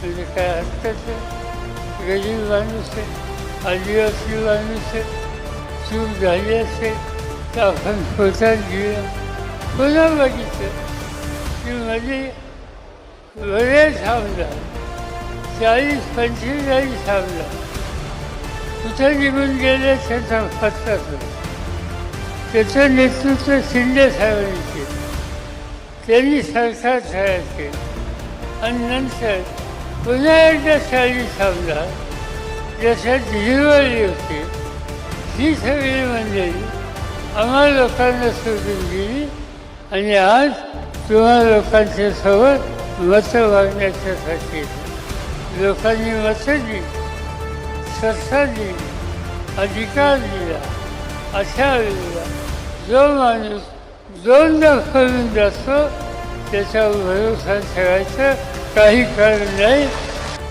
म्हणजे काय हरकत आहे. गरीब माणूस आहे, आदिवासी माणूस आहे, चूक झाली असेल तर आपण स्वतःच घेऊया. पुन्हा बघितलं की मध्ये बरेच आमदार 40-45 आमदार कुठं निघून गेले त्याचा पत्ताच नाही. त्याचं नेतृत्व शिंदे साहेबांनी केलं, त्यांनी सरकार तयार केलं आणि नंतर पुन्हा एकदा 40 आमदार ज्याच्यात झिरवली होती ही सगळी मंडळी आम्हा लोकांना सोडून गेली आणि आज तुम्हा लोकांच्या सोबत मतं मागण्याच्यासाठी लोकांनी मतं दिली, सत्ता दिली, अधिकार दिला. अशा वेळेला जो माणूस दोनदा करून जातो त्याच्यावर भरोसा ठेवायचं काही कारण नाही.